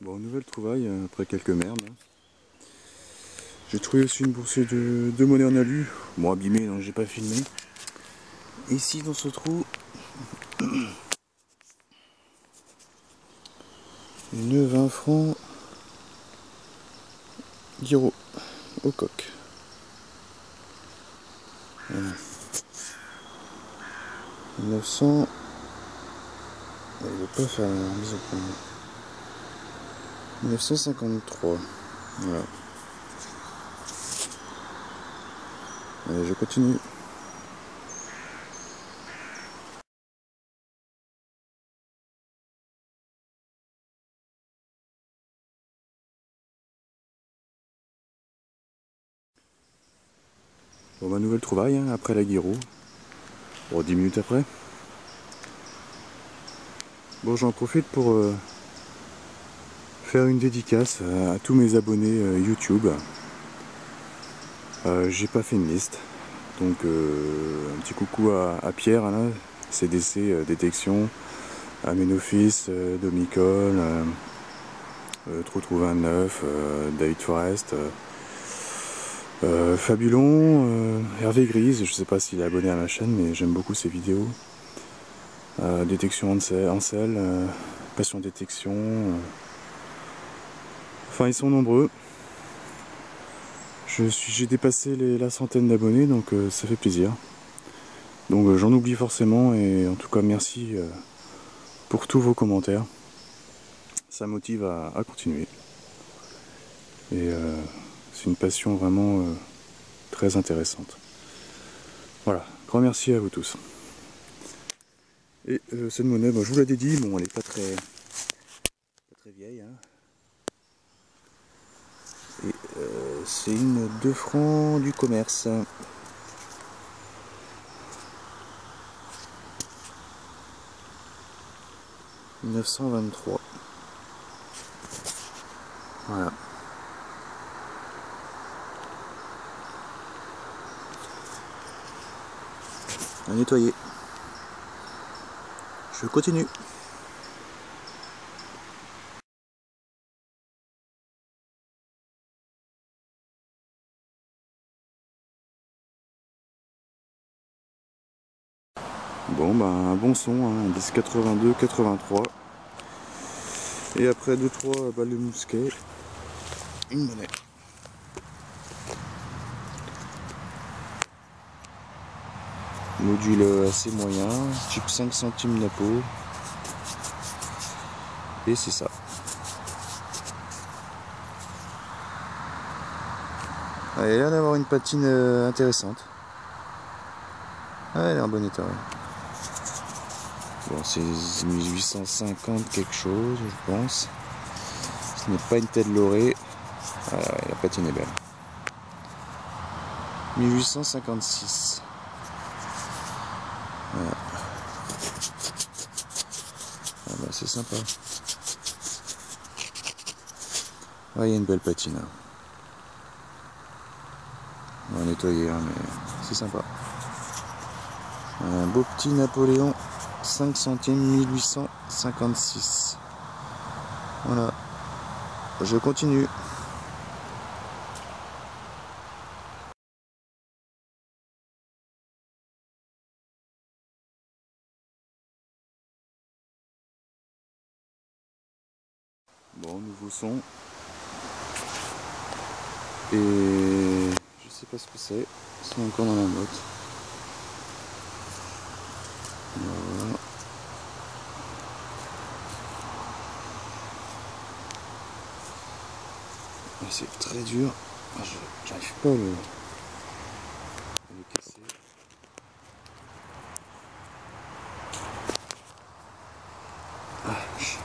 Bon, nouvelle trouvaille après quelques merdes. J'ai trouvé aussi une boursée de monnaie en alu. Bon, abîmée, donc j'ai pas filmé. Ici, dans ce trou, une 20 francs d'Iro au coq. Voilà. 900. Il ne veut pas faire la mise au point. 1953. Voilà. Allez, je continue. Bon, ma nouvelle trouvaille, hein, après la Guiraud. Bon, 10 minutes après. Bon, j'en profite pour faire une dédicace à tous mes abonnés YouTube. J'ai pas fait une liste. Donc, un petit coucou à Pierre, là, CDC Détection, à Ménophis, Domicole, Trou 29, David Forest, Fabulon, Hervé Grise, je sais pas s'il est abonné à ma chaîne, mais j'aime beaucoup ses vidéos. Détection Ansel, Passion Détection. Enfin, ils sont nombreux. J'ai dépassé la centaine d'abonnés, donc ça fait plaisir. Donc j'en oublie forcément, et en tout cas merci pour tous vos commentaires. Ça motive à continuer. Et c'est une passion vraiment très intéressante. Voilà, grand merci à vous tous. Et cette monnaie, je vous la dédie, bon elle est pas très vieille, hein. Et c'est une 2 francs du commerce. « 1923 ». Voilà. À nettoyer. Je continue. Bon, un bon son, hein, un 10,82-83. Et après 2-3 balles de mousquet, une monnaie. Module assez moyen, type 5 centimes Napo. Et c'est ça. Elle a l'air d'avoir une patine intéressante. Ah, elle est en bon état. Ouais. Bon, c'est 1850 quelque chose, je pense. Ce n'est pas une tête lorée. Voilà, la patine est belle. 1856. Voilà. Ah bah, c'est sympa. Ah, il y a une belle patine. Hein. On va nettoyer, hein, mais c'est sympa. Un beau petit Napoléon, 5 centimes, 1856. Voilà. Je continue. Bon, nouveau son. Et je sais pas ce que c'est. C'est encore dans la note. Voilà. C'est très dur. J'arrive pas à le casser. Ah, je sais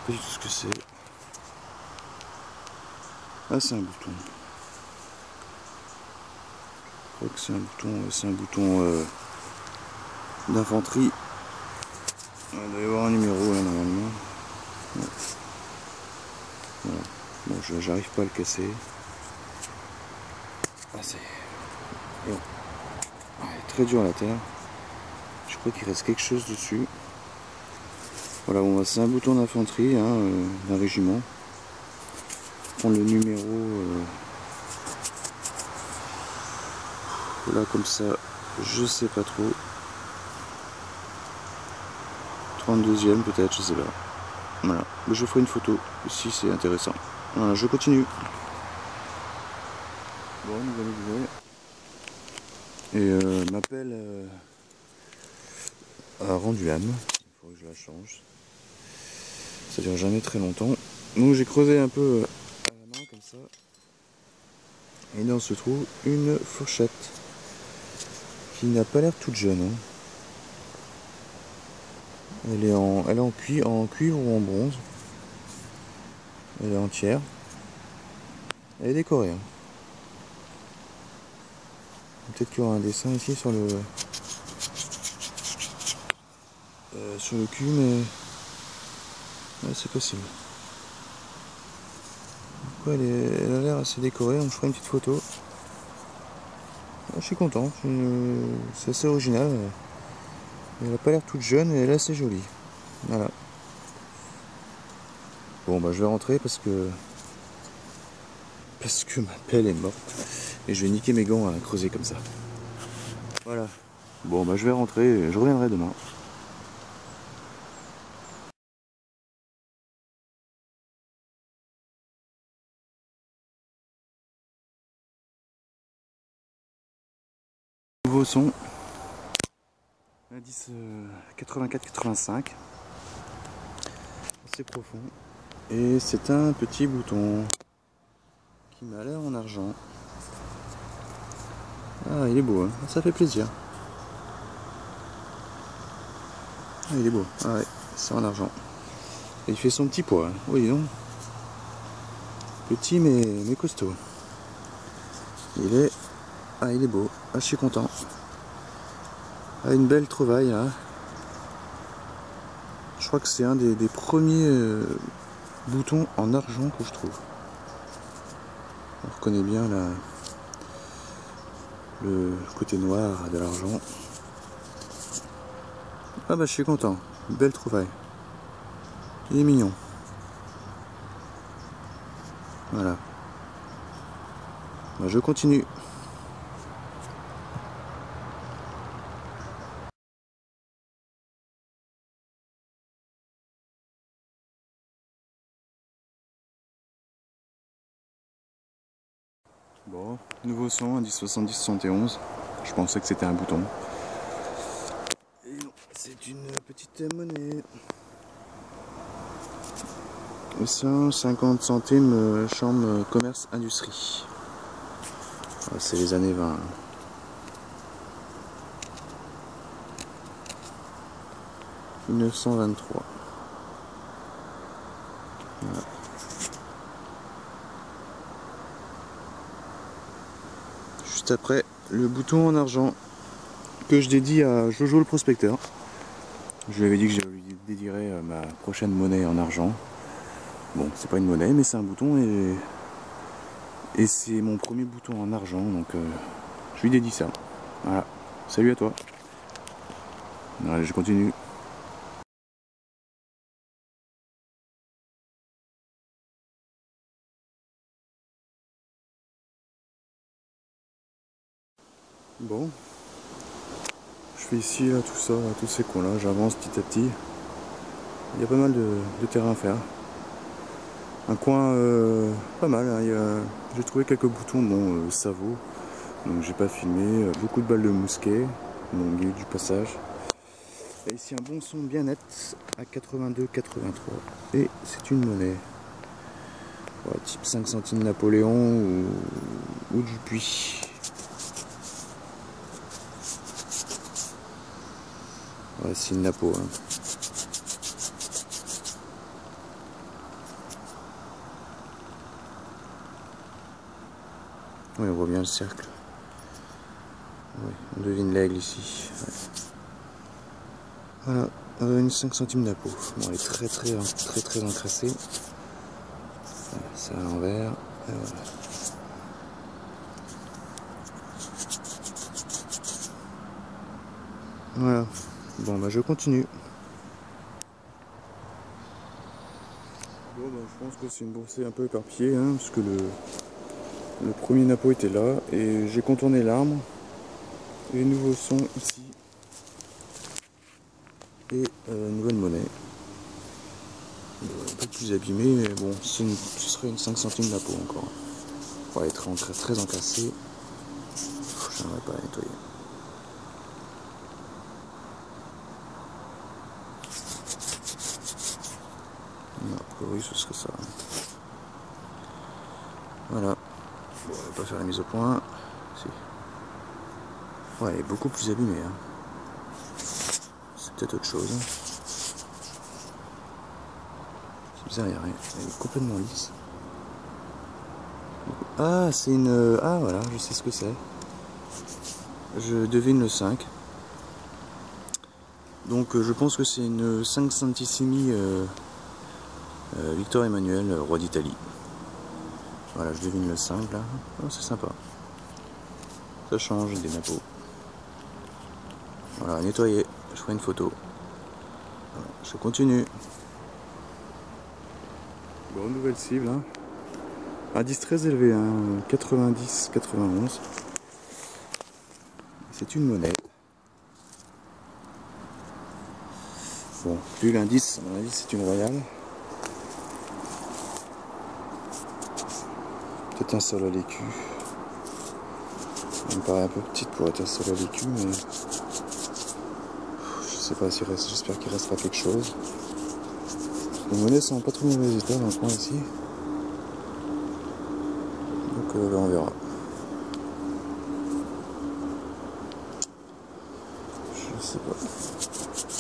pas du tout ce que c'est. Ah, c'est un bouton. Je crois que c'est un bouton d'infanterie. Il doit y avoir un numéro là normalement. Ouais. Voilà. Bon, j'arrive pas à le casser. Ah, c'est bon. Ah, il est très dur à la terre. Je crois qu'il reste quelque chose dessus. Voilà, bon, bah, c'est un bouton d'infanterie hein, d'un régiment. Prendre le numéro là comme ça, je sais pas trop. 32e peut-être, je sais pas. Voilà, mais je ferai une photo si c'est intéressant. Voilà, je continue. Bon, nouvelle. Et ma pelle a rendu âme. Il faut que je la change. Ça dure jamais très longtemps. Donc j'ai creusé un peu à la main comme ça. Et là on se trouve une fourchette qui n'a pas l'air toute jeune. Hein. Elle est en cuivre ou en bronze. Elle est entière. Elle est décorée. Hein. Peut-être qu'il y aura un dessin ici sur le cul, mais ouais, c'est possible. Ouais, elle a l'air assez décorée, donc je ferai une petite photo. Je suis content, c'est assez original. Elle n'a pas l'air toute jeune et elle est assez jolie. Voilà. Bon bah je vais rentrer parce que ma pelle est morte et je vais niquer mes gants à creuser comme ça. Voilà. Bon bah je vais rentrer et je reviendrai demain. Nouveau son. Indice 84-85. C'est profond. Et c'est un petit bouton qui m'a l'air en argent. Ah il est beau, hein. Ça fait plaisir. Ah, il est beau, ah ouais, c'est en argent. Et il fait son petit poids, hein. Oui non. Petit mais costaud. Il est beau, ah je suis content. Ah, une belle trouvaille là. Je crois que c'est un des premiers boutons en argent que je trouve. On reconnaît bien le côté noir de l'argent. Ah bah je suis content, belle trouvaille. Il est mignon. Voilà. Bah, je continue. Bon, nouveau son, indice 70-71. Je pensais que c'était un bouton. Et non, c'est une petite monnaie. 150 centimes, chambre commerce industrie. C'est les années 20. 1923. Voilà. Juste après, le bouton en argent que je dédie à Jojo le prospecteur. Je lui avais dit que je lui dédierais ma prochaine monnaie en argent. Bon, c'est pas une monnaie, mais c'est un bouton et c'est mon premier bouton en argent, donc je lui dédie ça. Voilà. Salut à toi. Allez, je continue. Bon, je fais ici là, tout ça, tous ces cons là, j'avance petit à petit. Il y a pas mal de terrain à faire. Un coin pas mal, hein. J'ai trouvé quelques boutons, bon ça vaut, donc j'ai pas filmé. Beaucoup de balles de mousquet, donc il y a eu du passage. Et ici un bon son bien net à 82-83 et c'est une monnaie. Ouais, type 5 centimes Napoléon ou du Puy. Ouais, c'est une Napo. Hein. Oui, on voit bien le cercle. Ouais, on devine l'aigle ici. Ouais. Voilà, une 5 centimes Napo. Bon, elle est très encrassée. Voilà, c'est à l'envers. Voilà. Voilà. Bon, bah je continue. Bon, ben, je pense que c'est une boursée un peu éparpillée, hein, parce que le premier napo était là, et j'ai contourné l'arbre. Les nouveaux sont ici. Et nouvelle monnaie. Un peu plus abîmée, mais bon, ce serait une 5 centimes napo encore. Ouais, très encassé. J'aimerais pas la nettoyer. Non, a priori ce serait ça. Voilà. Bon, on va pas faire la mise au point. Si. Ouais, elle est beaucoup plus abîmée. Hein. C'est peut-être autre chose. C'est bizarre, elle est complètement lisse. Ah, c'est une... Ah, voilà, je sais ce que c'est. Je devine le 5. Donc je pense que c'est une 5 centissimi Victor Emmanuel, roi d'Italie. Voilà, je devine le 5 là. Oh, c'est sympa. Ça change des nappos. Voilà, nettoyer. Je ferai une photo. Voilà, je continue. Bon, nouvelle cible. Hein. Indice très élevé, hein, 90-91. C'est une monnaie. Bon, plus l'indice, à mon avis, c'est une royale. Peut-être un sol à l'écu. Elle me paraît un peu petite pour être un sol à l'écu, mais je sais pas s'il reste. J'espère qu'il restera quelque chose. Les monnaies sont pas trop mauvais état dans le coin ici. Donc on verra. Je sais pas.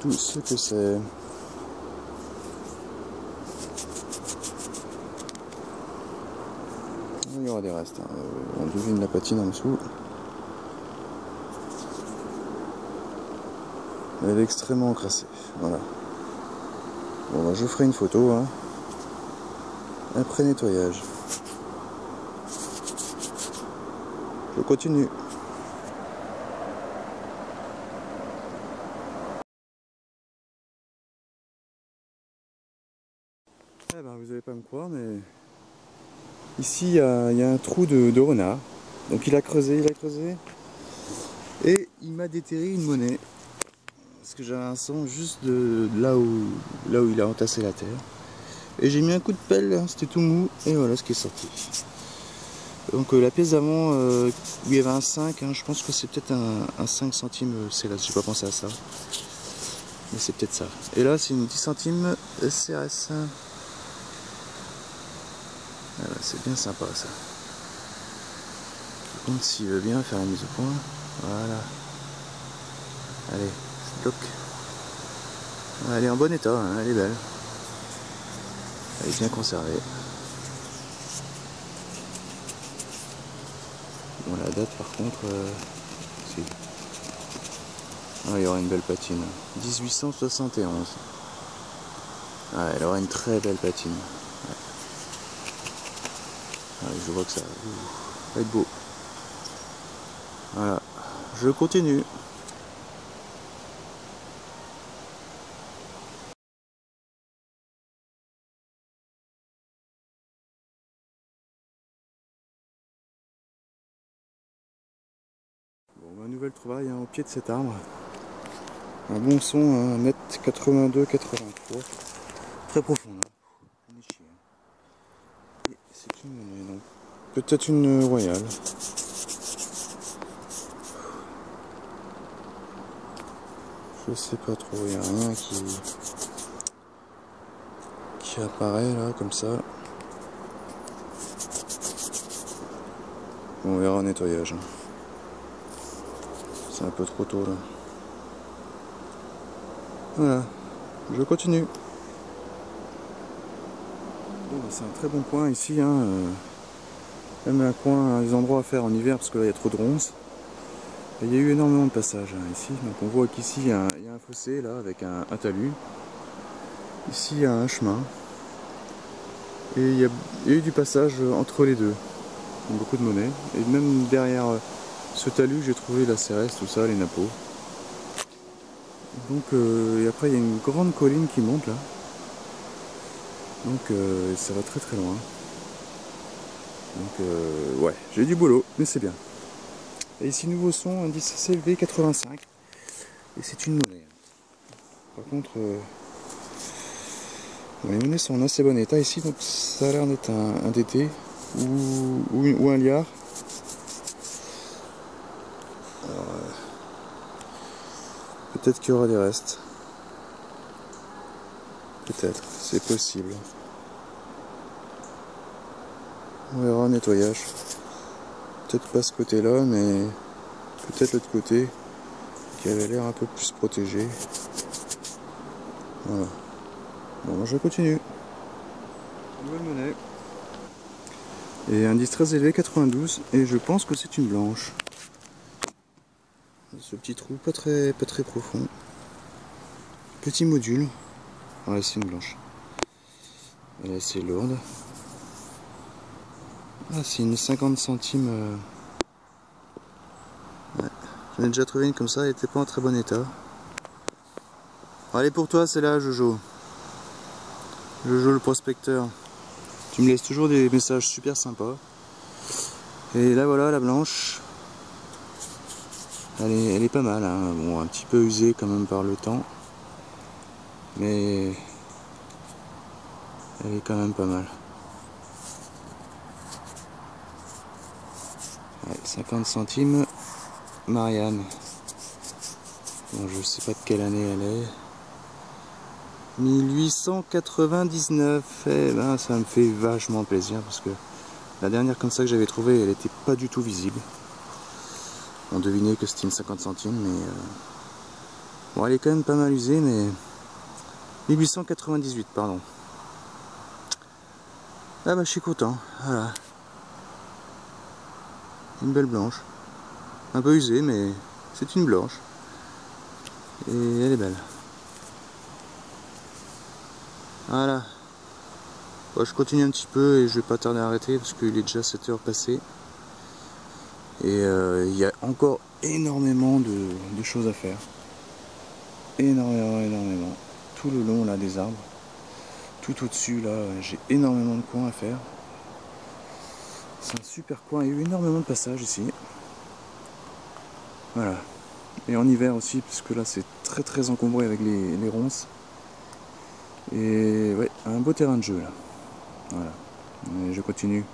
Tout ce que c'est. Il y aura des restes. Hein. On devine la patine en dessous. Elle est extrêmement encrassée. Voilà. Bon, bah, je ferai une photo. Hein. Après nettoyage. Je continue. Eh ben, vous n'allez pas me croire, mais ici il y a un trou de renard. Donc il a creusé, et il m'a déterré une monnaie. Parce que j'avais un son juste de là où il a entassé la terre. Et j'ai mis un coup de pelle, hein, c'était tout mou, et voilà ce qui est sorti. Donc la pièce d'avant, où il y avait un 5, hein, je pense que c'est peut-être un 5 centimes, c'est là, j'ai pas pensé à ça. Mais c'est peut-être ça. Et là c'est une 10 centimes SRS. Voilà, c'est bien sympa ça. Je compte s'il veut bien faire la mise au point. Voilà. Allez, bloc. Elle est en bon état, hein, elle est belle. Elle est bien conservée. Bon, la date par contre, si. Ah, il y aura une belle patine. 1871. Ah, elle aura une très belle patine. Ouais. Ah, je vois que ça va être beau. Voilà, je continue. Bon, ma nouvelle trouvaille, hein, au pied de cet arbre. Un bon son, 1m82-83. Très profond là. Et c'est une monnaie, donc peut-être une royale. Je sais pas trop, il n'y a rien qui apparaît là comme ça. Bon, on verra au nettoyage. C'est un peu trop tôt là. Voilà, je continue. Bon, c'est un très bon coin ici, hein. Même un coin, des endroits à faire en hiver parce que là il y a trop de ronces. Et il y a eu énormément de passages hein, ici. Donc on voit qu'ici il y a un fossé là avec un talus. Ici il y a un chemin. Et il y a eu du passage entre les deux. Donc, beaucoup de monnaie. Et même derrière ce talus j'ai trouvé la CRS, tout ça, les nappos. Donc et après il y a une grande colline qui monte là. Donc ça va très très loin. Donc ouais, j'ai du boulot, mais c'est bien. Et ici nouveau son, indice CLV 85. Et c'est une monnaie. Par contre, les monnaies sont en assez bon état ici, donc ça a l'air d'être un DT ou un liard. Peut-être qu'il y aura des restes. Peut-être, c'est possible. On verra un nettoyage. Peut-être pas ce côté-là, mais peut-être l'autre côté qui avait l'air un peu plus protégé. Voilà. Bon, je continue. Nouvelle monnaie. Et indice très élevé, 92, et je pense que c'est une blanche. Ce petit trou pas très profond. Petit module. Ouais, c'est une blanche. Elle est assez lourde. Ah, c'est une 50 centimes. Ouais. J'en ai déjà trouvé une comme ça, elle n'était pas en très bon état. Allez, pour toi, c'est là, Jojo. Jojo le prospecteur. Tu me laisses toujours des messages super sympas. Et là, voilà, la blanche. Elle est pas mal, hein. Bon, un petit peu usée quand même par le temps. Mais elle est quand même pas mal. Ouais, 50 centimes. Marianne. Bon, je sais pas de quelle année elle est. 1899. Eh ben, ça me fait vachement plaisir parce que la dernière comme ça que j'avais trouvée, elle était pas du tout visible. On devinait que c'était une 50 centimes, mais bon, elle est quand même pas mal usée, mais 1898, pardon. Ah bah, je suis content. Voilà. Une belle blanche. Un peu usée, mais c'est une blanche. Et elle est belle. Voilà. Bon, je continue un petit peu et je vais pas tarder à arrêter parce qu'il est déjà 7 heures passées. Et il y a encore énormément de choses à faire. Énormément. Tout le long là des arbres. Tout au-dessus là, j'ai énormément de coins à faire. C'est un super coin, il y a eu énormément de passages ici. Voilà. Et en hiver aussi, puisque là c'est très encombré avec les ronces. Et ouais, un beau terrain de jeu là. Voilà. Et je continue.